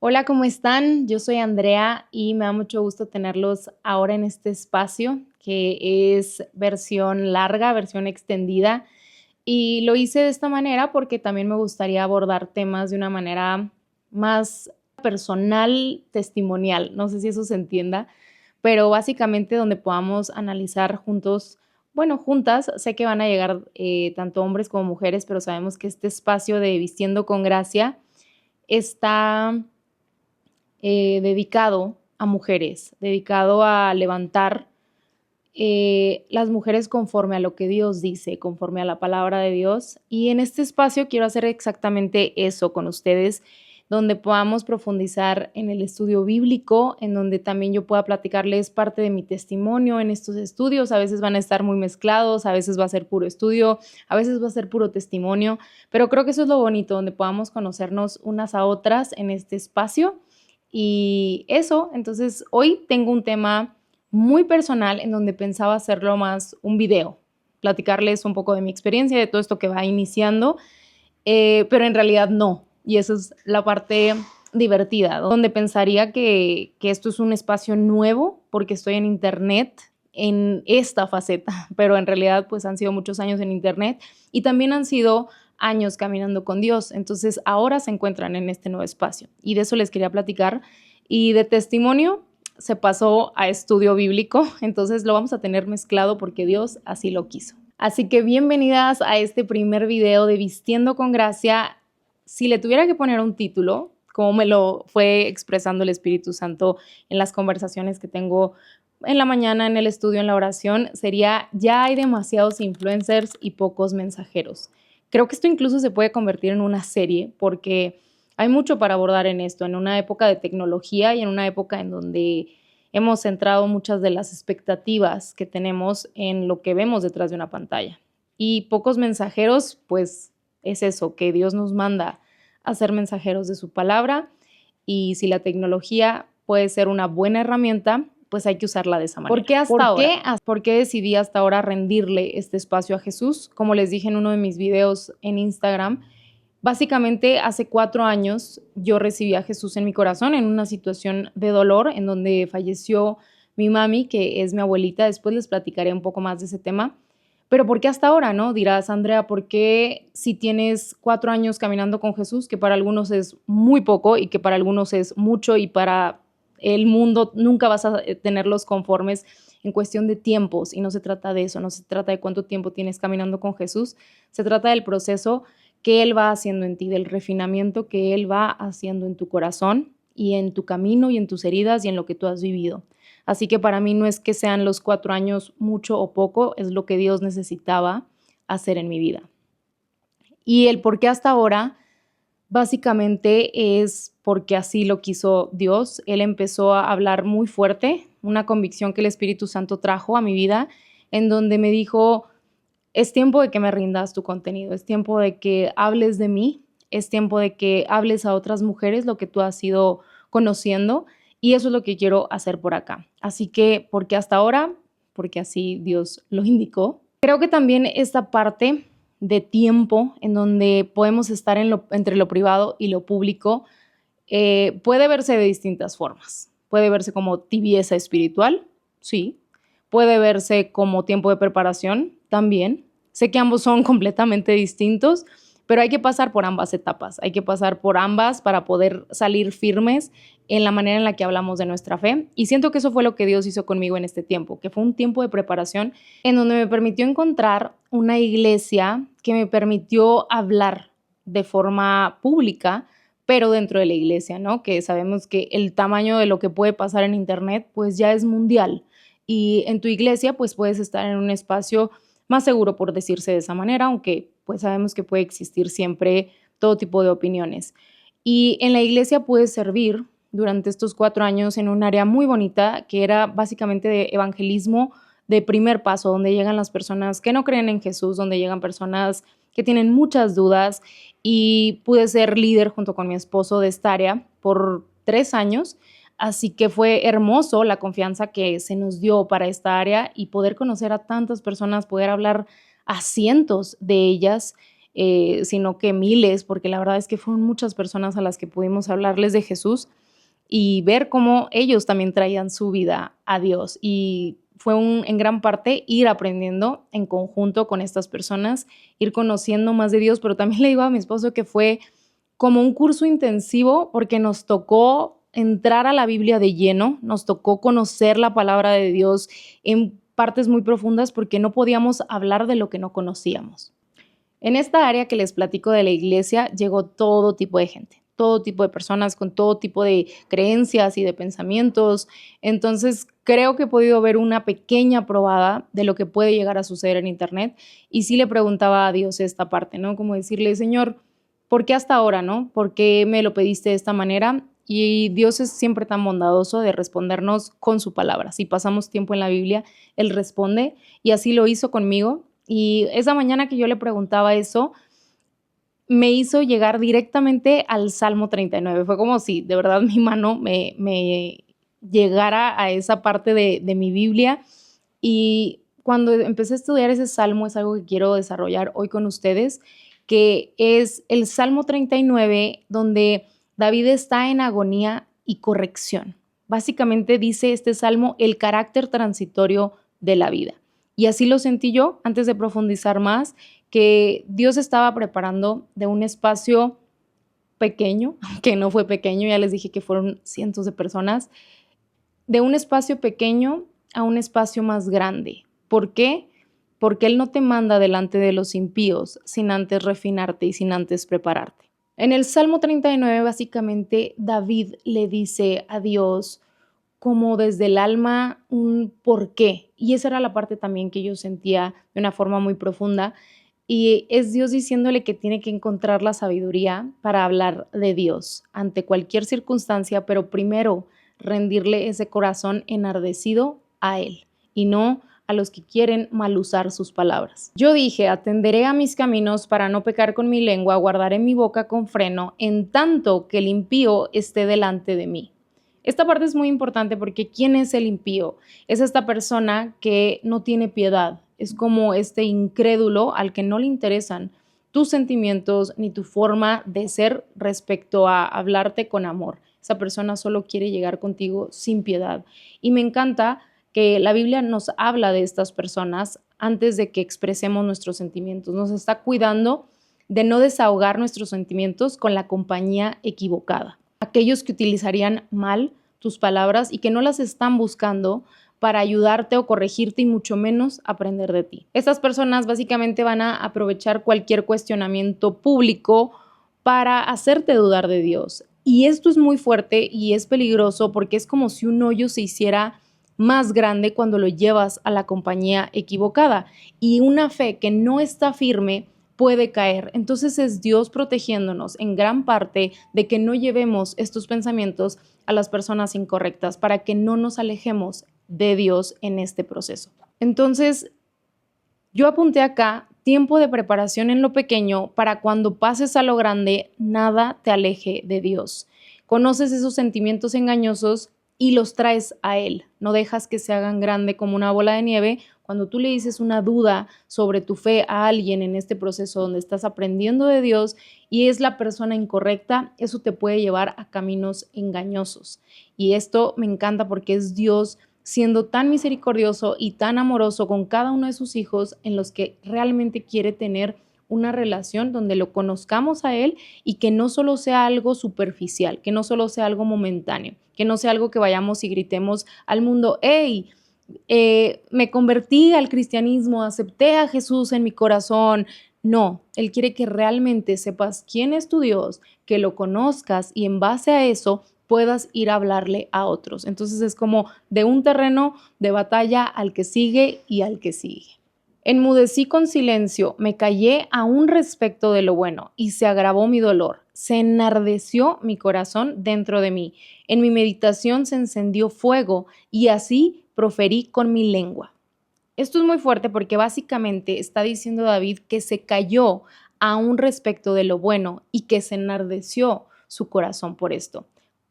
Hola, ¿cómo están? Yo soy Andrea y me da mucho gusto tenerlos ahora en este espacio que es versión larga, versión extendida. Y lo hice de esta manera porque también me gustaría abordar temas de una manera más personal, testimonial. No sé si eso se entienda, pero básicamente donde podamos analizar juntos, bueno, juntas. Sé que van a llegar tanto hombres como mujeres, pero sabemos que este espacio de Vistiendo con Gracia está dedicado a mujeres, dedicado a levantar las mujeres conforme a lo que Dios dice, conforme a la palabra de Dios. Y en este espacio quiero hacer exactamente eso con ustedes, donde podamos profundizar en el estudio bíblico, en donde también yo pueda platicarles parte de mi testimonio en estos estudios. A veces van a estar muy mezclados, a veces va a ser puro estudio, a veces va a ser puro testimonio, pero creo que eso es lo bonito, donde podamos conocernos unas a otras en este espacio. Y eso, entonces hoy tengo un tema muy personal en donde pensaba hacerlo más un video, platicarles un poco de mi experiencia, de todo esto que va iniciando, pero en realidad no. Y esa es la parte divertida, donde pensaría que esto es un espacio nuevo porque estoy en internet en esta faceta, pero en realidad pues han sido muchos años en internet y también han sido años caminando con Dios. Entonces ahora se encuentran en este nuevo espacio y de eso les quería platicar. Y de testimonio se pasó a estudio bíblico, entonces lo vamos a tener mezclado porque Dios así lo quiso. Así que bienvenidas a este primer video de Vistiendo con Gracia. Si le tuviera que poner un título, como me lo fue expresando el Espíritu Santo en las conversaciones que tengo en la mañana, en el estudio, en la oración, sería: ya hay demasiados influencers y pocos mensajeros. Creo que esto incluso se puede convertir en una serie porque hay mucho para abordar en esto, en una época de tecnología y en una época en donde hemos centrado muchas de las expectativas que tenemos en lo que vemos detrás de una pantalla. Y pocos mensajeros, pues es eso, que Dios nos manda a ser mensajeros de su palabra, y si la tecnología puede ser una buena herramienta, pues hay que usarla de esa manera. ¿Por qué decidí hasta ahora rendirle este espacio a Jesús? Como les dije en uno de mis videos en Instagram, básicamente hace 4 años yo recibí a Jesús en mi corazón en una situación de dolor en donde falleció mi mami, que es mi abuelita. Después les platicaré un poco más de ese tema. Pero ¿por qué hasta ahora, no? Dirás, Andrea, ¿por qué si tienes 4 años caminando con Jesús, que para algunos es muy poco y que para algunos es mucho y para el mundo nunca vas a tenerlos conformes en cuestión de tiempos? Y no se trata de eso, no se trata de cuánto tiempo tienes caminando con Jesús, se trata del proceso que Él va haciendo en ti, del refinamiento que Él va haciendo en tu corazón y en tu camino y en tus heridas y en lo que tú has vivido. Así que para mí no es que sean los 4 años mucho o poco, es lo que Dios necesitaba hacer en mi vida. Y el por qué hasta ahora, básicamente es porque así lo quiso Dios. Él empezó a hablar muy fuerte, una convicción que el Espíritu Santo trajo a mi vida, en donde me dijo: es tiempo de que me rindas tu contenido, es tiempo de que hables de mí, es tiempo de que hables a otras mujeres lo que tú has ido conociendo, y eso es lo que quiero hacer por acá. Así que, ¿por qué hasta ahora? Porque así Dios lo indicó. Creo que también esta parte de tiempo en donde podemos estar entre lo privado y lo público puede verse de distintas formas. Puede verse como tibieza espiritual, sí. Puede verse como tiempo de preparación, también. Sé que ambos son completamente distintos, pero hay que pasar por ambas etapas. Hay que pasar por ambas para poder salir firmes en la manera en la que hablamos de nuestra fe. Y siento que eso fue lo que Dios hizo conmigo en este tiempo, que fue un tiempo de preparación en donde me permitió encontrar una iglesia que me permitió hablar de forma pública, pero dentro de la iglesia, ¿no? Que sabemos que el tamaño de lo que puede pasar en internet pues ya es mundial, y en tu iglesia pues puedes estar en un espacio más seguro, por decirse de esa manera, aunque pues sabemos que puede existir siempre todo tipo de opiniones. Y en la iglesia puedes servir durante estos 4 años en un área muy bonita que era básicamente de evangelismo de primer paso, donde llegan las personas que no creen en Jesús, donde llegan personas que tienen muchas dudas, y pude ser líder junto con mi esposo de esta área por 3 años. Así que fue hermoso la confianza que se nos dio para esta área y poder conocer a tantas personas, poder hablar a cientos de ellas sino que miles, porque la verdad es que fueron muchas personas a las que pudimos hablarles de Jesús y ver cómo ellos también traían su vida a Dios. Y fue en gran parte ir aprendiendo en conjunto con estas personas, ir conociendo más de Dios, pero también le digo a mi esposo que fue como un curso intensivo porque nos tocó entrar a la Biblia de lleno, nos tocó conocer la palabra de Dios en partes muy profundas porque no podíamos hablar de lo que no conocíamos. En esta área que les platico de la iglesia llegó todo tipo de gente, todo tipo de personas con todo tipo de creencias y de pensamientos. Entonces creo que he podido ver una pequeña probada de lo que puede llegar a suceder en internet y sí le preguntaba a Dios esta parte, ¿no? Como decirle, Señor, ¿por qué hasta ahora, no? ¿Por qué me lo pediste de esta manera? Y Dios es siempre tan bondadoso de respondernos con su palabra. Si pasamos tiempo en la Biblia, Él responde y así lo hizo conmigo. Y esa mañana que yo le preguntaba eso, me hizo llegar directamente al Salmo 39. Fue como si de verdad mi mano me llegara a esa parte de mi Biblia. Y cuando empecé a estudiar ese salmo, es algo que quiero desarrollar hoy con ustedes, que es el Salmo 39, donde David está en agonía y corrección. Básicamente dice este salmo el carácter transitorio de la vida. Y así lo sentí yo, antes de profundizar más, que Dios estaba preparando de un espacio pequeño, que no fue pequeño, ya les dije que fueron cientos de personas, de un espacio pequeño a un espacio más grande. ¿Por qué? Porque Él no te manda delante de los impíos sin antes refinarte y sin antes prepararte. En el Salmo 39, básicamente, David le dice a Dios como desde el alma un por qué. Y esa era la parte también que yo sentía de una forma muy profunda. Y es Dios diciéndole que tiene que encontrar la sabiduría para hablar de Dios ante cualquier circunstancia, pero primero rendirle ese corazón enardecido a Él y no a los que quieren mal usar sus palabras. Yo dije, atenderé a mis caminos para no pecar con mi lengua, guardaré mi boca con freno, en tanto que el impío esté delante de mí. Esta parte es muy importante porque ¿quién es el impío? Es esta persona que no tiene piedad, es como este incrédulo al que no le interesan tus sentimientos ni tu forma de ser respecto a hablarte con amor. Esa persona solo quiere llegar contigo sin piedad. Y me encanta que la Biblia nos habla de estas personas antes de que expresemos nuestros sentimientos. Nos está cuidando de no desahogar nuestros sentimientos con la compañía equivocada. Aquellos que utilizarían mal tus palabras y que no las están buscando para ayudarte o corregirte y mucho menos aprender de ti. Estas personas básicamente van a aprovechar cualquier cuestionamiento público para hacerte dudar de Dios. Y esto es muy fuerte y es peligroso porque es como si un hoyo se hiciera más grande cuando lo llevas a la compañía equivocada y una fe que no está firme puede caer. Entonces es Dios protegiéndonos en gran parte de que no llevemos estos pensamientos a las personas incorrectas para que no nos alejemos de Dios en este proceso. Entonces, yo apunté acá tiempo de preparación en lo pequeño para cuando pases a lo grande, nada te aleje de Dios. Conoces esos sentimientos engañosos y los traes a Él. No dejas que se hagan grande como una bola de nieve. Cuando tú le dices una duda sobre tu fe a alguien en este proceso donde estás aprendiendo de Dios y es la persona incorrecta, eso te puede llevar a caminos engañosos. Y esto me encanta porque es Dios siendo tan misericordioso y tan amoroso con cada uno de sus hijos en los que realmente quiere tener una relación donde lo conozcamos a Él y que no solo sea algo superficial, que no solo sea algo momentáneo, que no sea algo que vayamos y gritemos al mundo, hey, me convertí al cristianismo, acepté a Jesús en mi corazón. No, Él quiere que realmente sepas quién es tu Dios, que lo conozcas y en base a eso puedas ir a hablarle a otros. Entonces es como de un terreno de batalla al que sigue y al que sigue. Enmudecí con silencio, me callé aún respecto de lo bueno y se agravó mi dolor. Se enardeció mi corazón dentro de mí. En mi meditación se encendió fuego y así proferí con mi lengua. Esto es muy fuerte porque básicamente está diciendo David que se calló aún respecto de lo bueno y que se enardeció su corazón por esto.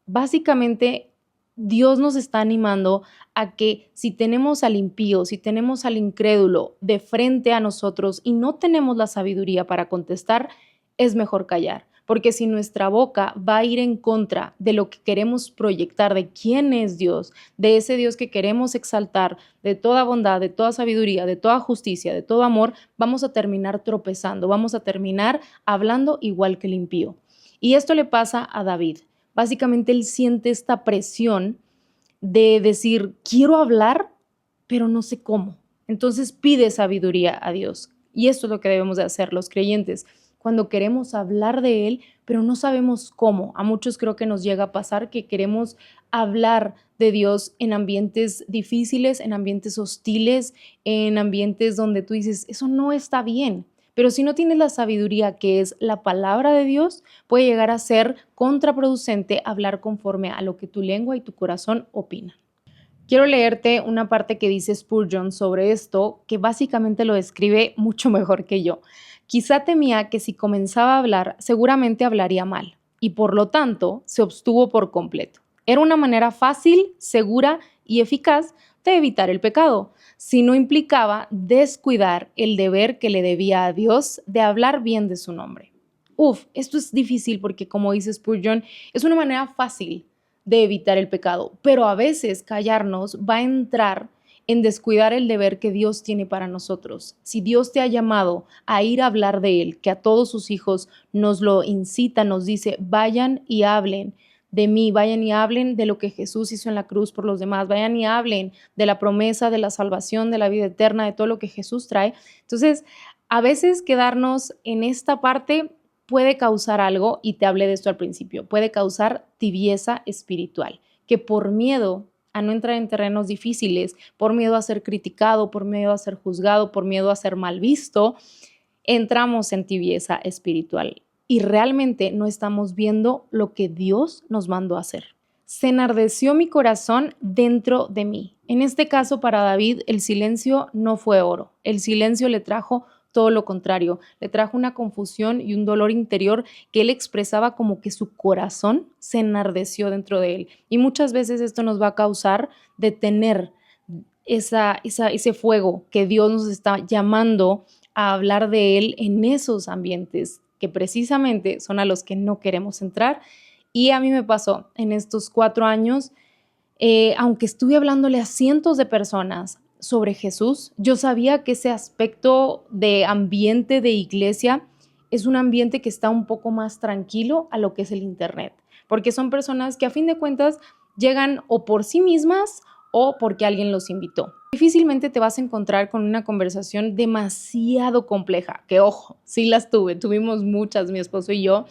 Básicamente Dios nos está animando a que si tenemos al impío, si tenemos al incrédulo de frente a nosotros y no tenemos la sabiduría para contestar, es mejor callar. Porque si nuestra boca va a ir en contra de lo que queremos proyectar, de quién es Dios, de ese Dios que queremos exaltar, de toda bondad, de toda sabiduría, de toda justicia, de todo amor, vamos a terminar tropezando, vamos a terminar hablando igual que el impío. Y esto le pasa a David. Básicamente él siente esta presión de decir, quiero hablar, pero no sé cómo. Entonces pide sabiduría a Dios. Y esto es lo que debemos de hacer los creyentes. Cuando queremos hablar de Él, pero no sabemos cómo. A muchos creo que nos llega a pasar que queremos hablar de Dios en ambientes difíciles, en ambientes hostiles, en ambientes donde tú dices, eso no está bien. Pero si no tienes la sabiduría que es la palabra de Dios, puede llegar a ser contraproducente hablar conforme a lo que tu lengua y tu corazón opinan. Quiero leerte una parte que dice Spurgeon sobre esto, que básicamente lo describe mucho mejor que yo. Quizá temía que si comenzaba a hablar, seguramente hablaría mal, y por lo tanto se abstuvo por completo. Era una manera fácil, segura y eficaz de evitar el pecado, si no implicaba descuidar el deber que le debía a Dios de hablar bien de su nombre. Esto es difícil porque, como dice Spurgeon, es una manera fácil de evitar el pecado, pero a veces callarnos va a entrar en descuidar el deber que Dios tiene para nosotros. Si Dios te ha llamado a ir a hablar de Él, que a todos sus hijos nos lo incita, nos dice, vayan y hablen de mí, vayan y hablen de lo que Jesús hizo en la cruz por los demás, vayan y hablen de la promesa, de la salvación, de la vida eterna, de todo lo que Jesús trae. Entonces, a veces quedarnos en esta parte puede causar algo, y te hablé de esto al principio, puede causar tibieza espiritual, que por miedo a no entrar en terrenos difíciles, por miedo a ser criticado, por miedo a ser juzgado, por miedo a ser mal visto, entramos en tibieza espiritual y realmente no estamos viendo lo que Dios nos mandó a hacer. Se enardeció mi corazón dentro de mí. En este caso, para David, el silencio no fue oro. El silencio le trajo todo lo contrario, le trajo una confusión y un dolor interior que él expresaba como que su corazón se enardeció dentro de él. Y muchas veces esto nos va a causar detener ese fuego que Dios nos está llamando a hablar de él en esos ambientes que precisamente son a los que no queremos entrar. Y a mí me pasó en estos 4 años, aunque estuve hablándole a cientos de personas sobre Jesús, yo sabía que ese aspecto de ambiente de iglesia es un ambiente que está un poco más tranquilo a lo que es el internet, porque son personas que a fin de cuentas llegan o por sí mismas o porque alguien los invitó. Difícilmente te vas a encontrar con una conversación demasiado compleja, que ojo, sí las tuvimos muchas, mi esposo y yo,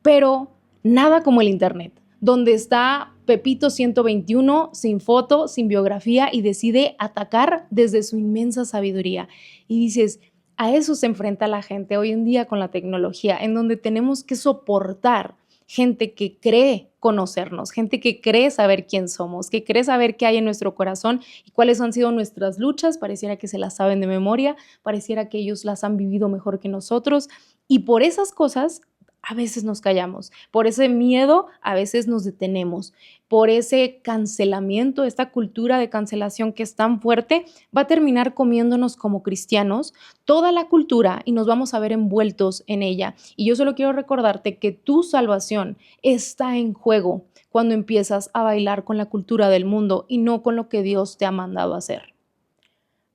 pero nada como el internet, donde está Pepito 121 sin foto, sin biografía y decide atacar desde su inmensa sabiduría. Y dices, a eso se enfrenta la gente hoy en día con la tecnología, en donde tenemos que soportar gente que cree conocernos, gente que cree saber quién somos, que cree saber qué hay en nuestro corazón y cuáles han sido nuestras luchas. Pareciera que se las saben de memoria, pareciera que ellos las han vivido mejor que nosotros, y por esas cosas a veces nos callamos, por ese miedo a veces nos detenemos, por ese cancelamiento, esta cultura de cancelación que es tan fuerte, va a terminar comiéndonos como cristianos toda la cultura y nos vamos a ver envueltos en ella. Y yo solo quiero recordarte que tu salvación está en juego cuando empiezas a bailar con la cultura del mundo y no con lo que Dios te ha mandado a hacer.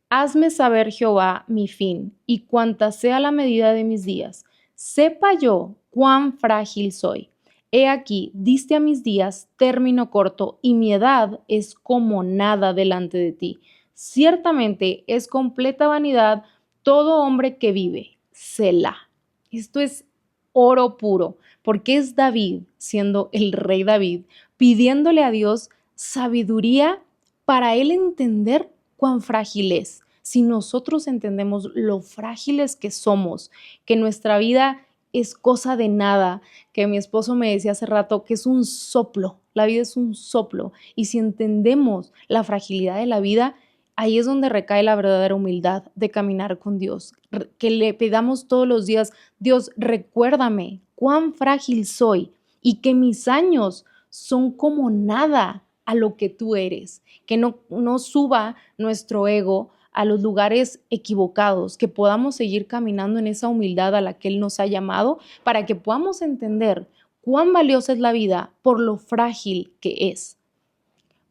Hazme saber, Jehová, mi fin, y cuanta sea la medida de mis días. Sepa yo cuán frágil soy. He aquí, diste a mis días término corto, y mi edad es como nada delante de ti. Ciertamente es completa vanidad todo hombre que vive. Selah. Esto es oro puro, porque es David, siendo el rey David, pidiéndole a Dios sabiduría para él entender cuán frágil es. Si nosotros entendemos lo frágiles que somos, que nuestra vida es cosa de nada, que mi esposo me decía hace rato que es un soplo, la vida es un soplo, y si entendemos la fragilidad de la vida, ahí es donde recae la verdadera humildad de caminar con Dios, que le pedamos todos los días, Dios, recuérdame cuán frágil soy y que mis años son como nada a lo que tú eres, que no suba nuestro ego a los lugares equivocados, que podamos seguir caminando en esa humildad a la que Él nos ha llamado para que podamos entender cuán valiosa es la vida por lo frágil que es.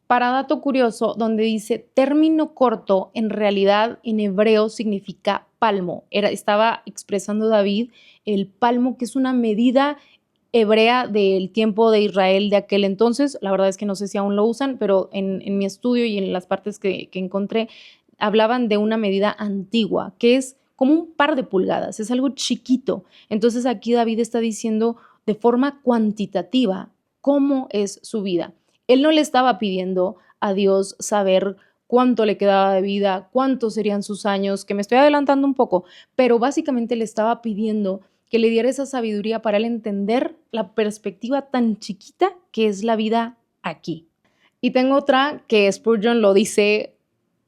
Para dato curioso, donde dice término corto, en realidad en hebreo significa palmo. Estaba expresando David el palmo, que es una medida hebrea del tiempo de Israel de aquel entonces. La verdad es que no sé si aún lo usan, pero en mi estudio y en las partes que encontré, hablaban de una medida antigua, que es como un par de pulgadas, es algo chiquito. Entonces aquí David está diciendo de forma cuantitativa cómo es su vida. Él no le estaba pidiendo a Dios saber cuánto le quedaba de vida, cuántos serían sus años, que me estoy adelantando un poco, pero básicamente le estaba pidiendo que le diera esa sabiduría para él entender la perspectiva tan chiquita que es la vida aquí. Y tengo otra que Spurgeon lo dice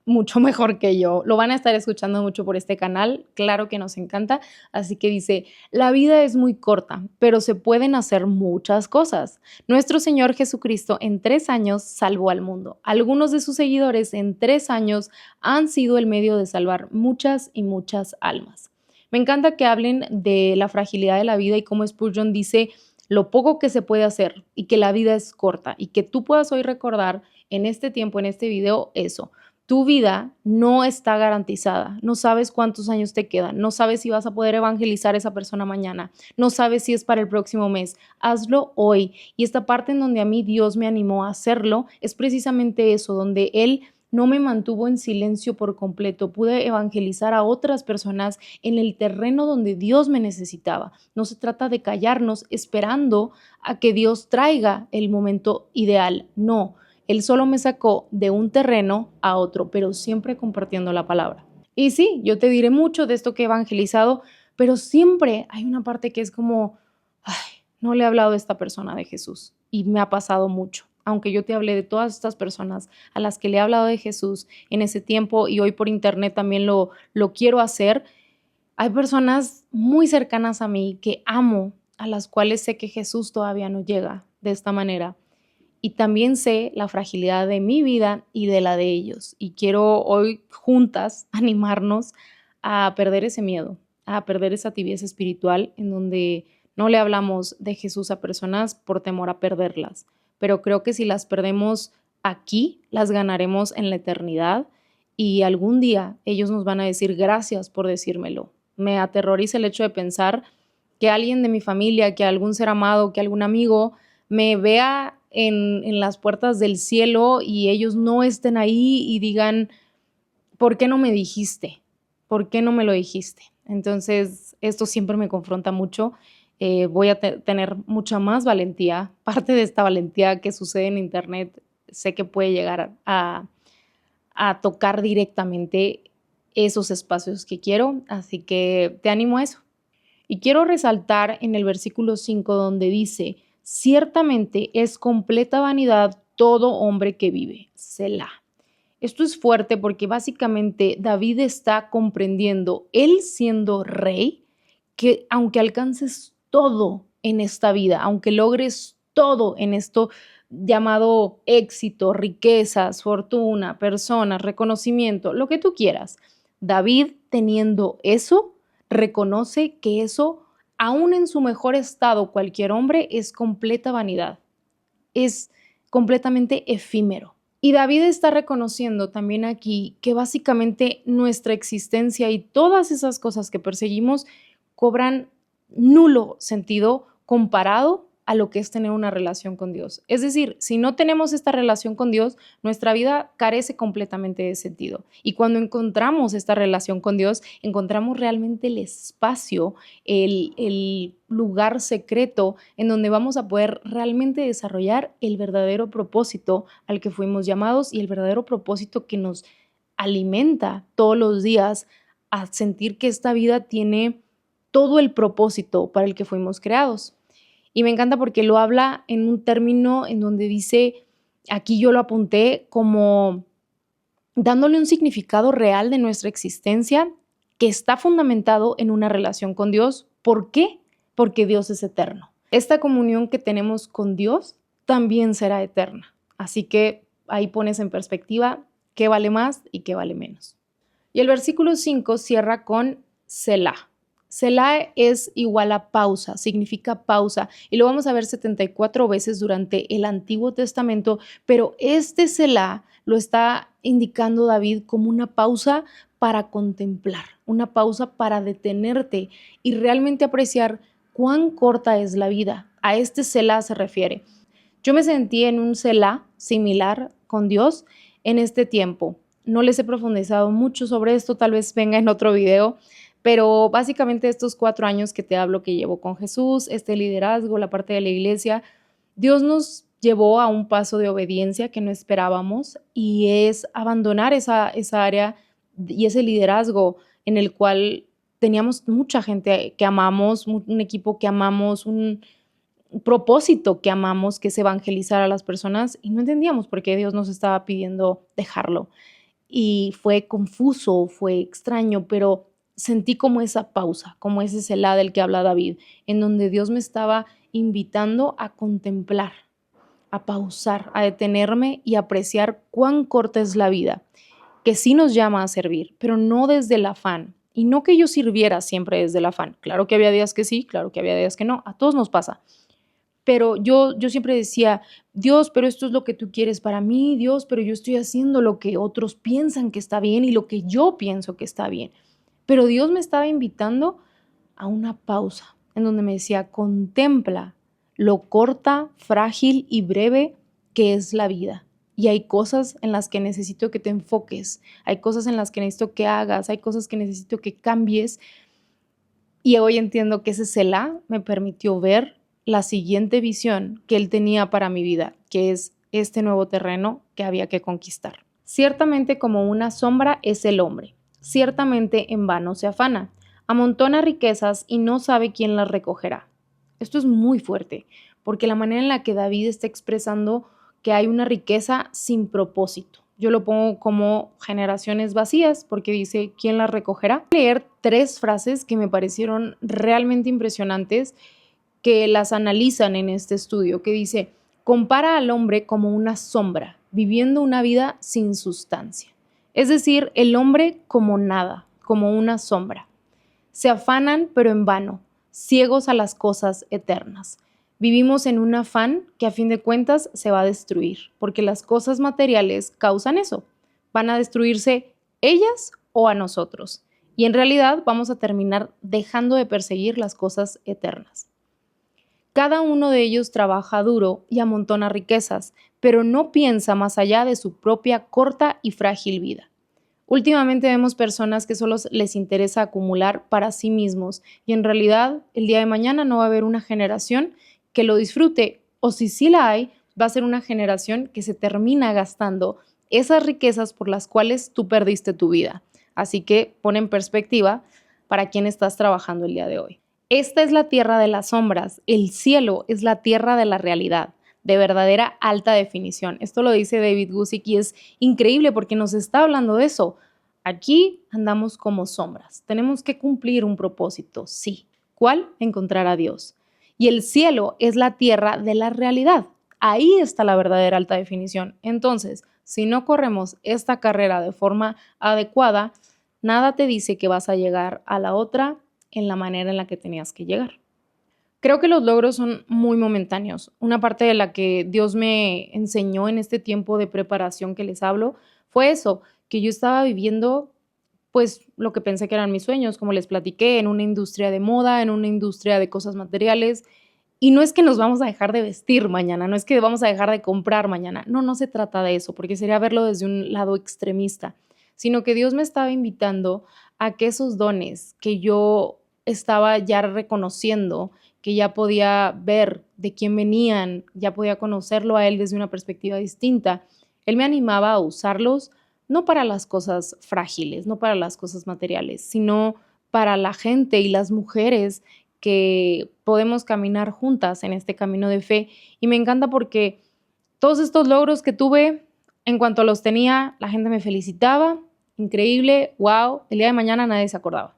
mucho mejor que yo. Lo van a estar escuchando mucho por este canal, claro que nos encanta. Así que dice, la vida es muy corta, pero se pueden hacer muchas cosas. Nuestro Señor Jesucristo en 3 años salvó al mundo. Algunos de sus seguidores en 3 años han sido el medio de salvar muchas y muchas almas. Me encanta que hablen de la fragilidad de la vida y cómo Spurgeon dice lo poco que se puede hacer y que la vida es corta y que tú puedas hoy recordar en este tiempo, en este video, eso. Tu vida no está garantizada, no sabes cuántos años te quedan, no sabes si vas a poder evangelizar a esa persona mañana, no sabes si es para el próximo mes, hazlo hoy. Y esta parte en donde a mí Dios me animó a hacerlo es precisamente eso, donde Él no me mantuvo en silencio por completo, pude evangelizar a otras personas en el terreno donde Dios me necesitaba. No se trata de callarnos esperando a que Dios traiga el momento ideal, no. Él solo me sacó de un terreno a otro, pero siempre compartiendo la palabra. Y sí, yo te diré mucho de esto que he evangelizado, pero siempre hay una parte que es como, ay, no le he hablado a esta persona de Jesús. Y me ha pasado mucho. Aunque yo te hablé de todas estas personas a las que le he hablado de Jesús en ese tiempo y hoy por internet también lo quiero hacer, hay personas muy cercanas a mí que amo, a las cuales sé que Jesús todavía no llega de esta manera. Y también sé la fragilidad de mi vida y de la de ellos. Y quiero hoy juntas animarnos a perder ese miedo, a perder esa tibieza espiritual en donde no le hablamos de Jesús a personas por temor a perderlas. Pero creo que si las perdemos aquí, las ganaremos en la eternidad y algún día ellos nos van a decir gracias por decírmelo. Me aterroriza el hecho de pensar que alguien de mi familia, que algún ser amado, que algún amigo me vea en las puertas del cielo y ellos no estén ahí y digan, ¿por qué no me dijiste? ¿Por qué no me lo dijiste? Entonces, esto siempre me confronta mucho. Voy a tener mucha más valentía. Parte de esta valentía que sucede en internet, sé que puede llegar a tocar directamente esos espacios que quiero, así que te animo a eso. Y quiero resaltar en el versículo 5 donde dice, ciertamente es completa vanidad todo hombre que vive. Selah. Esto es fuerte porque básicamente David está comprendiendo, él siendo rey, que aunque alcances todo en esta vida, aunque logres todo en esto llamado éxito, riquezas, fortuna, personas, reconocimiento, lo que tú quieras, David teniendo eso, reconoce que eso, aún en su mejor estado, cualquier hombre, es completa vanidad, es completamente efímero. Y David está reconociendo también aquí que básicamente nuestra existencia y todas esas cosas que perseguimos cobran nulo sentido comparado a lo que es tener una relación con Dios. Es decir, si no tenemos esta relación con Dios, nuestra vida carece completamente de sentido. Y cuando encontramos esta relación con Dios, encontramos realmente el espacio, el lugar secreto en donde vamos a poder realmente desarrollar el verdadero propósito al que fuimos llamados y el verdadero propósito que nos alimenta todos los días a sentir que esta vida tiene todo el propósito para el que fuimos creados. Y me encanta porque lo habla en un término en donde dice, aquí yo lo apunté como dándole un significado real de nuestra existencia que está fundamentado en una relación con Dios. ¿Por qué? Porque Dios es eterno. Esta comunión que tenemos con Dios también será eterna. Así que ahí pones en perspectiva qué vale más y qué vale menos. Y el versículo 5 cierra con Selah. Selah es igual a pausa, significa pausa, y lo vamos a ver 74 veces durante el Antiguo Testamento, pero este Selah lo está indicando David como una pausa para contemplar, una pausa para detenerte y realmente apreciar cuán corta es la vida. A este Selah se refiere. Yo me sentí en un Selah similar con Dios en este tiempo. No les he profundizado mucho sobre esto, tal vez venga en otro video, pero básicamente estos 4 años que te hablo que llevo con Jesús, este liderazgo, la parte de la iglesia, Dios nos llevó a un paso de obediencia que no esperábamos y es abandonar esa área y ese liderazgo en el cual teníamos mucha gente que amamos, un equipo que amamos, un propósito que amamos, que es evangelizar a las personas y no entendíamos por qué Dios nos estaba pidiendo dejarlo. Y fue confuso, fue extraño, pero sentí como esa pausa, como ese Selah del que habla David, en donde Dios me estaba invitando a contemplar, a pausar, a detenerme y apreciar cuán corta es la vida, que sí nos llama a servir, pero no desde el afán. Y no que yo sirviera siempre desde el afán. Claro que había días que sí, claro que había días que no, a todos nos pasa. Pero yo siempre decía, Dios, pero esto es lo que tú quieres para mí, Dios, pero yo estoy haciendo lo que otros piensan que está bien y lo que yo pienso que está bien. Pero Dios me estaba invitando a una pausa en donde me decía, contempla lo corta, frágil y breve que es la vida. Y hay cosas en las que necesito que te enfoques, hay cosas en las que necesito que hagas, hay cosas que necesito que cambies. Y hoy entiendo que ese Selah me permitió ver la siguiente visión que él tenía para mi vida, que es este nuevo terreno que había que conquistar. Ciertamente como una sombra es el hombre, ciertamente en vano se afana, amontona riquezas y no sabe quién las recogerá. Esto es muy fuerte, porque la manera en la que David está expresando que hay una riqueza sin propósito. Yo lo pongo como generaciones vacías porque dice, ¿quién las recogerá? Voy a leer 3 frases que me parecieron realmente impresionantes que las analizan en este estudio, que dice, compara al hombre como una sombra, viviendo una vida sin sustancia. Es decir, el hombre como nada, como una sombra. Se afanan, pero en vano, ciegos a las cosas eternas. Vivimos en un afán que a fin de cuentas se va a destruir, porque las cosas materiales causan eso. Van a destruirse ellas o a nosotros. Y en realidad vamos a terminar dejando de perseguir las cosas eternas. Cada uno de ellos trabaja duro y amontona riquezas, pero no piensa más allá de su propia corta y frágil vida. Últimamente vemos personas que solo les interesa acumular para sí mismos y en realidad el día de mañana no va a haber una generación que lo disfrute o si sí la hay, va a ser una generación que se termina gastando esas riquezas por las cuales tú perdiste tu vida. Así que pon en perspectiva para quién estás trabajando el día de hoy. Esta es la tierra de las sombras, el cielo es la tierra de la realidad, de verdadera alta definición. Esto lo dice David Guzik y es increíble porque nos está hablando de eso. Aquí andamos como sombras, tenemos que cumplir un propósito, sí. ¿Cuál? Encontrar a Dios. Y el cielo es la tierra de la realidad. Ahí está la verdadera alta definición. Entonces, si no corremos esta carrera de forma adecuada, nada te dice que vas a llegar a la otra en la manera en la que tenías que llegar. Creo que los logros son muy momentáneos. Una parte de la que Dios me enseñó en este tiempo de preparación que les hablo fue eso, que yo estaba viviendo pues lo que pensé que eran mis sueños, como les platiqué, en una industria de moda, en una industria de cosas materiales. Y no es que nos vamos a dejar de vestir mañana, no es que vamos a dejar de comprar mañana. No, no se trata de eso, porque sería verlo desde un lado extremista, sino que Dios me estaba invitando a que esos dones que yo estaba ya reconociendo, que ya podía ver de quién venían, ya podía conocerlo a Él desde una perspectiva distinta, Él me animaba a usarlos no para las cosas frágiles, no para las cosas materiales, sino para la gente y las mujeres que podemos caminar juntas en este camino de fe. Y me encanta porque todos estos logros que tuve, en cuanto los tenía, la gente me felicitaba, increíble, wow, el día de mañana nadie se acordaba.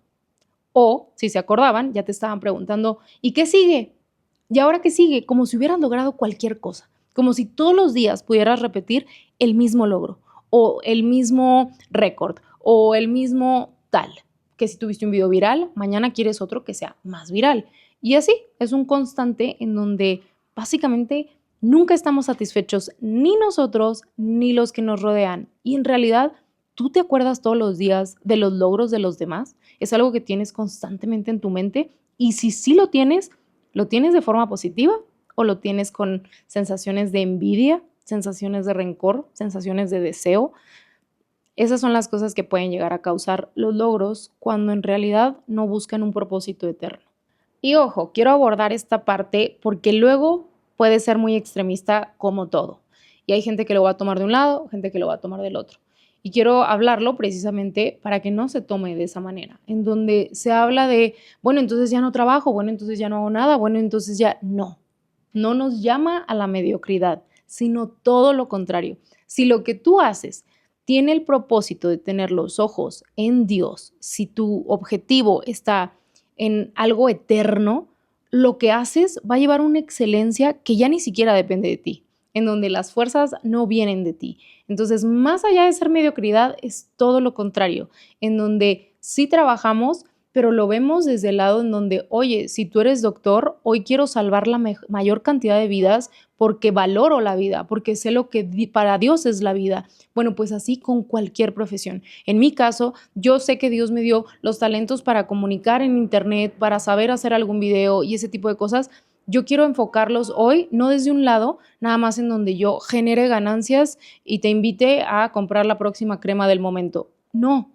O, si se acordaban, ya te estaban preguntando, ¿y qué sigue? ¿Y ahora qué sigue? Como si hubieran logrado cualquier cosa, como si todos los días pudieras repetir el mismo logro o el mismo récord o el mismo tal, que si tuviste un video viral, mañana quieres otro que sea más viral. Y así es un constante en donde básicamente nunca estamos satisfechos ni nosotros ni los que nos rodean. Y en realidad, ¿tú te acuerdas todos los días de los logros de los demás? ¿Es algo que tienes constantemente en tu mente? Y si sí ¿lo tienes de forma positiva o lo tienes con sensaciones de envidia, sensaciones de rencor, sensaciones de deseo? Esas son las cosas que pueden llegar a causar los logros cuando en realidad no buscan un propósito eterno. Y ojo, quiero abordar esta parte porque luego puede ser muy extremista como todo. Y hay gente que lo va a tomar de un lado, gente que lo va a tomar del otro. Y quiero hablarlo precisamente para que no se tome de esa manera, en donde se habla de, bueno, entonces ya no trabajo, bueno, entonces ya no hago nada, bueno, entonces ya no. No nos llama a la mediocridad, sino todo lo contrario. Si lo que tú haces tiene el propósito de tener los ojos en Dios, si tu objetivo está en algo eterno, lo que haces va a llevar una excelencia que ya ni siquiera depende de ti, en donde las fuerzas no vienen de ti. Entonces, más allá de ser mediocridad, es todo lo contrario, en donde sí trabajamos, pero lo vemos desde el lado en donde, oye, si tú eres doctor, hoy quiero salvar la mayor cantidad de vidas porque valoro la vida, porque sé lo que para Dios es la vida. Bueno, pues así con cualquier profesión. En mi caso, yo sé que Dios me dio los talentos para comunicar en internet, para saber hacer algún video y ese tipo de cosas. Yo quiero enfocarlos hoy, no desde un lado, nada más en donde yo genere ganancias y te invite a comprar la próxima crema del momento. No.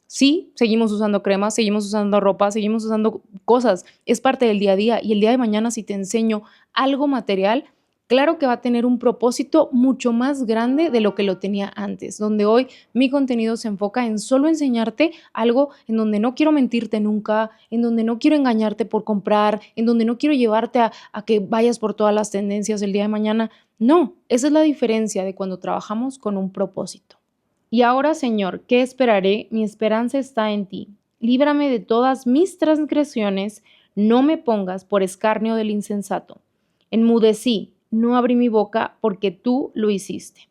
Sí, seguimos usando cremas, seguimos usando ropa, seguimos usando cosas. Es parte del día a día. Y el día de mañana, si te enseño algo material, claro que va a tener un propósito mucho más grande de lo que lo tenía antes, donde hoy mi contenido se enfoca en solo enseñarte algo en donde no quiero mentirte nunca, en donde no quiero engañarte por comprar, en donde no quiero llevarte a que vayas por todas las tendencias el día de mañana. No, esa es la diferencia de cuando trabajamos con un propósito. Y ahora, Señor, ¿qué esperaré? Mi esperanza está en ti. Líbrame de todas mis transgresiones, no me pongas por escarnio del insensato. Enmudecí, no abrí mi boca porque tú lo hiciste.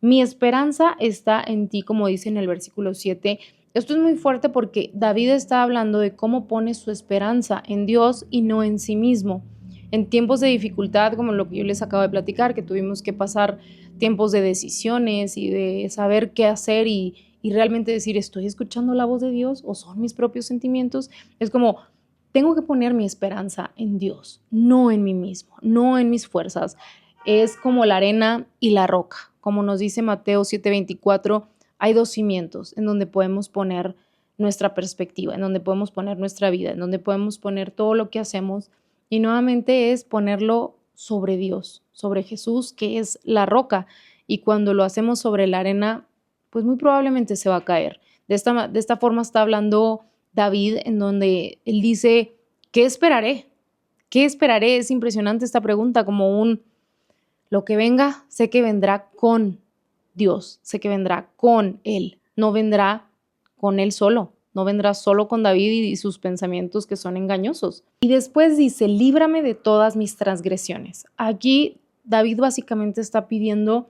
Mi esperanza está en ti, como dice en el versículo 7. Esto es muy fuerte porque David está hablando de cómo pone su esperanza en Dios y no en sí mismo. En tiempos de dificultad, como lo que yo les acabo de platicar, que tuvimos que pasar tiempos de decisiones y de saber qué hacer y realmente decir, ¿estoy escuchando la voz de Dios o son mis propios sentimientos? Es como, tengo que poner mi esperanza en Dios, no en mí mismo, no en mis fuerzas. Es como la arena y la roca. Como nos dice Mateo 7:24, hay dos cimientos en donde podemos poner nuestra perspectiva, en donde podemos poner nuestra vida, en donde podemos poner todo lo que hacemos. Y nuevamente es ponerlo sobre Dios, sobre Jesús, que es la roca. Y cuando lo hacemos sobre la arena, pues muy probablemente se va a caer. De esta forma está hablando David, en donde él dice, ¿qué esperaré? ¿Qué esperaré? Es impresionante esta pregunta, como lo que venga, sé que vendrá con Dios, sé que vendrá con Él, no vendrá con Él solo, no vendrá solo con David y sus pensamientos que son engañosos. Y después dice, líbrame de todas mis transgresiones. Aquí David básicamente está pidiendo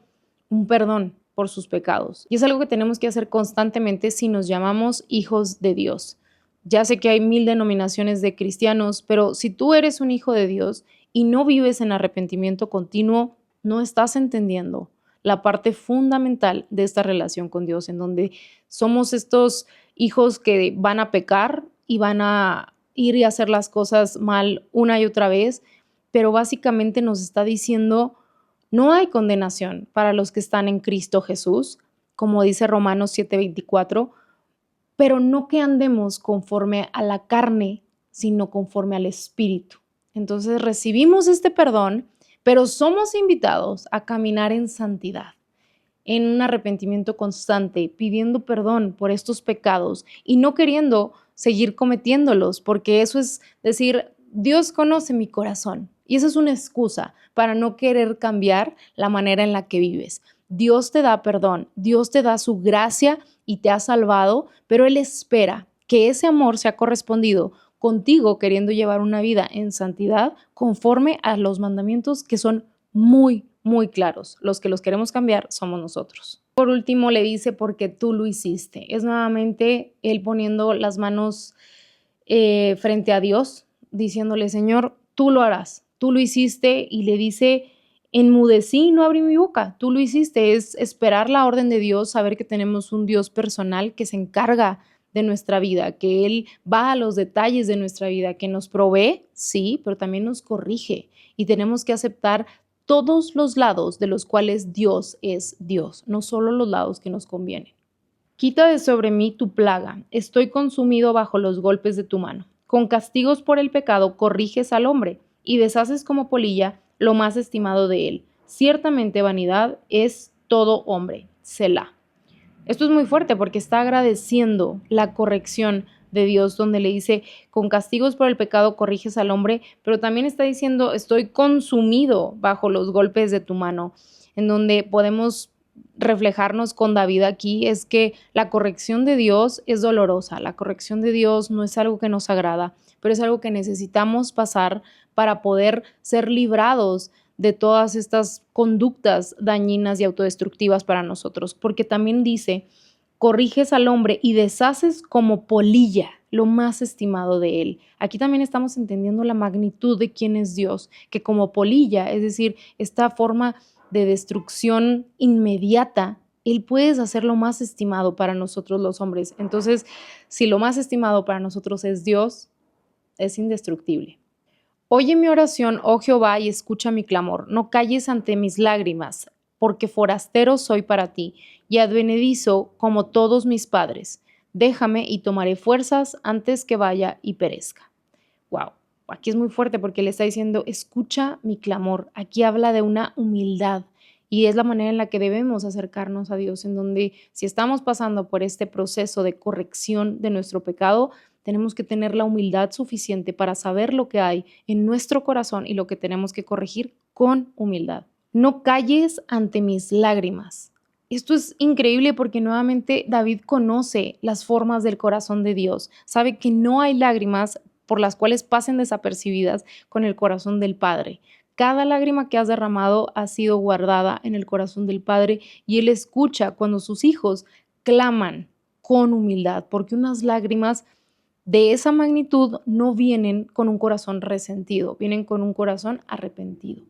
un perdón por sus pecados. Y es algo que tenemos que hacer constantemente si nos llamamos hijos de Dios. Ya sé que hay 1000 denominaciones de cristianos, pero si tú eres un hijo de Dios y no vives en arrepentimiento continuo, no estás entendiendo la parte fundamental de esta relación con Dios, en donde somos estos hijos que van a pecar y van a ir y hacer las cosas mal una y otra vez, pero básicamente nos está diciendo, no hay condenación para los que están en Cristo Jesús, como dice Romanos 7:24, pero no que andemos conforme a la carne, sino conforme al Espíritu. Entonces recibimos este perdón, pero somos invitados a caminar en santidad, en un arrepentimiento constante, pidiendo perdón por estos pecados y no queriendo seguir cometiéndolos, porque eso es decir, Dios conoce mi corazón y esa es una excusa para no querer cambiar la manera en la que vives. Dios te da perdón, Dios te da su gracia y te ha salvado, pero Él espera que ese amor sea correspondido contigo queriendo llevar una vida en santidad conforme a los mandamientos que son muy, muy claros. Los que los queremos cambiar somos nosotros. Por último, le dice, porque tú lo hiciste. Es nuevamente él poniendo las manos frente a Dios, diciéndole, Señor, tú lo harás, tú lo hiciste, y le dice, enmudecí, no abrí mi boca, tú lo hiciste. Es esperar la orden de Dios, saber que tenemos un Dios personal que se encarga de nuestra vida, que Él va a los detalles de nuestra vida, que nos provee, sí, pero también nos corrige, y tenemos que aceptar todos los lados de los cuales Dios es Dios, no solo los lados que nos convienen. Quita de sobre mí tu plaga, estoy consumido bajo los golpes de tu mano. Con castigos por el pecado corriges al hombre y deshaces como polilla lo más estimado de él. Ciertamente vanidad es todo hombre. Selah. Esto es muy fuerte porque está agradeciendo la corrección de Dios, donde le dice, con castigos por el pecado corriges al hombre, pero también está diciendo, estoy consumido bajo los golpes de tu mano, en donde podemos reflejarnos con David aquí. Es que la corrección de Dios es dolorosa, la corrección de Dios no es algo que nos agrada, pero es algo que necesitamos pasar para poder ser librados de todas estas conductas dañinas y autodestructivas para nosotros, porque también dice, corriges al hombre y deshaces como polilla lo más estimado de él. Aquí también estamos entendiendo la magnitud de quién es Dios, que como polilla, es decir, esta forma de destrucción inmediata, Él puede hacer lo más estimado para nosotros los hombres. Entonces, si lo más estimado para nosotros es Dios, es indestructible. Oye mi oración, oh Jehová, y escucha mi clamor. No calles ante mis lágrimas, porque forastero soy para ti, y advenedizo como todos mis padres. Déjame y tomaré fuerzas antes que vaya y perezca. Wow, aquí es muy fuerte porque le está diciendo, escucha mi clamor. Aquí habla de una humildad, y es la manera en la que debemos acercarnos a Dios, en donde si estamos pasando por este proceso de corrección de nuestro pecado, tenemos que tener la humildad suficiente para saber lo que hay en nuestro corazón y lo que tenemos que corregir con humildad. No calles ante mis lágrimas. Esto es increíble porque nuevamente David conoce las formas del corazón de Dios. Sabe que no hay lágrimas por las cuales pasen desapercibidas con el corazón del Padre. Cada lágrima que has derramado ha sido guardada en el corazón del Padre, y Él escucha cuando sus hijos claman con humildad, porque unas lágrimas de esa magnitud no vienen con un corazón resentido, vienen con un corazón arrepentido.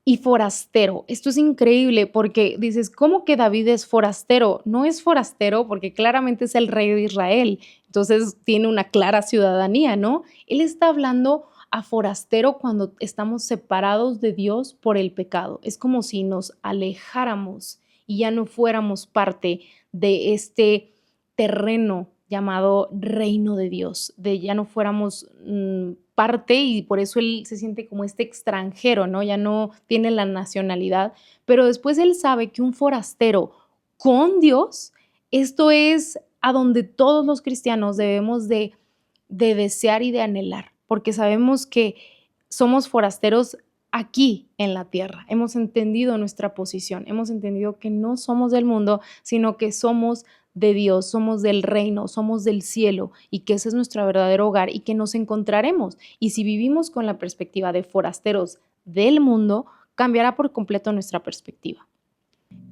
Y forastero, esto es increíble porque dices, ¿cómo que David es forastero? No es forastero porque claramente es el rey de Israel, entonces tiene una clara ciudadanía, ¿no? Él está hablando a forastero cuando estamos separados de Dios por el pecado. Es como si nos alejáramos y ya no fuéramos parte de este terreno llamado reino de Dios, de ya no fuéramos parte, y por eso él se siente como este extranjero, ¿no? Ya no tiene la nacionalidad, pero después él sabe que un forastero con Dios, esto es a donde todos los cristianos debemos de desear y de anhelar, porque sabemos que somos forasteros aquí en la tierra. Hemos entendido nuestra posición, hemos entendido que no somos del mundo, sino que somos de Dios, somos del reino, somos del cielo, y que ese es nuestro verdadero hogar y que nos encontraremos. Y si vivimos con la perspectiva de forasteros del mundo, cambiará por completo nuestra perspectiva.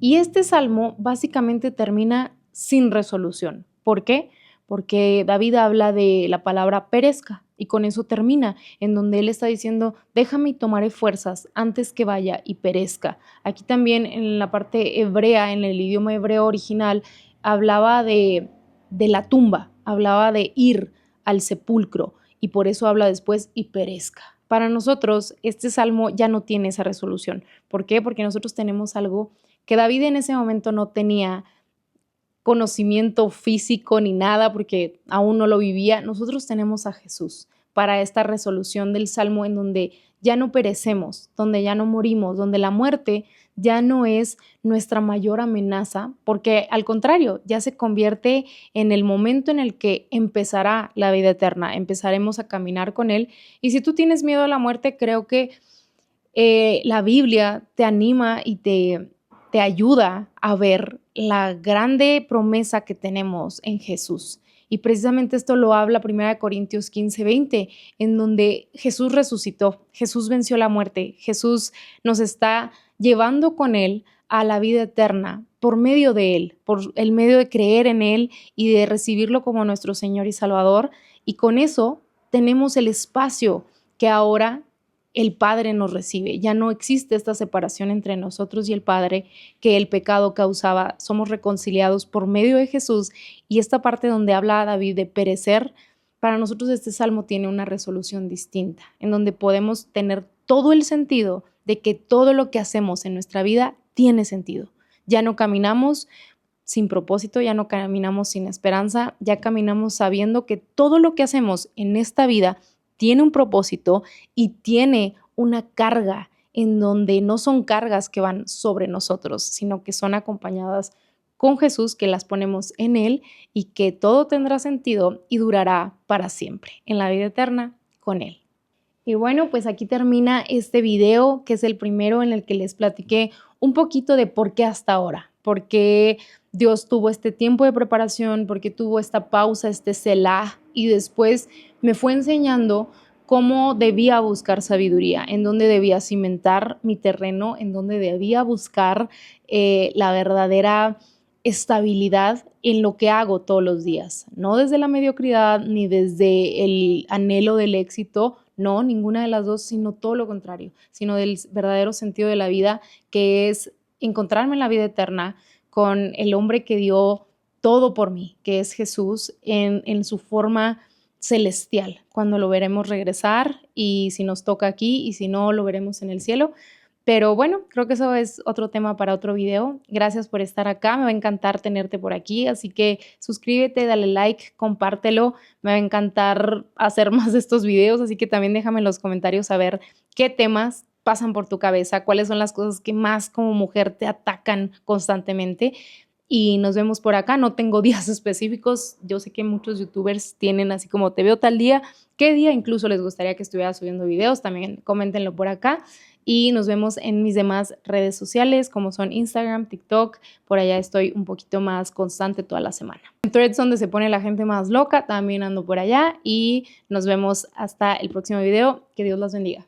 Y este salmo básicamente termina sin resolución. ¿Por qué? Porque David habla de la palabra perezca, y con eso termina, en donde él está diciendo, déjame y tomaré fuerzas antes que vaya y perezca. Aquí también en la parte hebrea, en el idioma hebreo original, hablaba de la tumba, hablaba de ir al sepulcro, y por eso habla después y perezca. Para nosotros, este salmo ya no tiene esa resolución. ¿Por qué? Porque nosotros tenemos algo que David en ese momento no tenía conocimiento físico ni nada, porque aún no lo vivía. Nosotros tenemos a Jesús para esta resolución del salmo, en donde ya no perecemos, donde ya no morimos, donde la muerte ya no es nuestra mayor amenaza, porque al contrario, ya se convierte en el momento en el que empezará la vida eterna, empezaremos a caminar con Él. Y si tú tienes miedo a la muerte, creo que la Biblia te anima y te ayuda a ver la grande promesa que tenemos en Jesús. Y precisamente esto lo habla 1 Corintios 15:20, en donde Jesús resucitó, Jesús venció la muerte, Jesús nos está llevando con Él a la vida eterna por medio de Él, por el medio de creer en Él y de recibirlo como nuestro Señor y Salvador. Y con eso tenemos el espacio que ahora el Padre nos recibe. Ya no existe esta separación entre nosotros y el Padre que el pecado causaba. Somos reconciliados por medio de Jesús. Y esta parte donde habla David de perecer, para nosotros este salmo tiene una resolución distinta, en donde podemos tener todo el sentido de que todo lo que hacemos en nuestra vida tiene sentido. Ya no caminamos sin propósito, ya no caminamos sin esperanza, ya caminamos sabiendo que todo lo que hacemos en esta vida tiene un propósito y tiene una carga, en donde no son cargas que van sobre nosotros, sino que son acompañadas con Jesús, que las ponemos en Él y que todo tendrá sentido y durará para siempre en la vida eterna con Él. Y bueno, pues aquí termina este video, que es el primero en el que les platiqué un poquito de por qué hasta ahora, por qué Dios tuvo este tiempo de preparación, por qué tuvo esta pausa, este selah, y después me fue enseñando cómo debía buscar sabiduría, en dónde debía cimentar mi terreno, en dónde debía buscar la verdadera estabilidad en lo que hago todos los días, no desde la mediocridad ni desde el anhelo del éxito, no, ninguna de las dos, sino todo lo contrario, sino del verdadero sentido de la vida, que es encontrarme en la vida eterna con el hombre que dio todo por mí, que es Jesús en su forma celestial, cuando lo veremos regresar, y si nos toca aquí y si no, lo veremos en el cielo. Pero bueno, creo que eso es otro tema para otro video. Gracias por estar acá, me va a encantar tenerte por aquí, así que suscríbete, dale like, compártelo, me va a encantar hacer más de estos videos, así que también déjame en los comentarios saber qué temas pasan por tu cabeza, cuáles son las cosas que más como mujer te atacan constantemente. Y nos vemos por acá. No tengo días específicos, yo sé que muchos youtubers tienen así como te veo tal día, qué día incluso les gustaría que estuviera subiendo videos, también coméntenlo por acá. Y nos vemos en mis demás redes sociales, como son Instagram, TikTok. Por allá estoy un poquito más constante toda la semana. En Threads, donde se pone la gente más loca, también ando por allá. Y nos vemos hasta el próximo video. Que Dios los bendiga.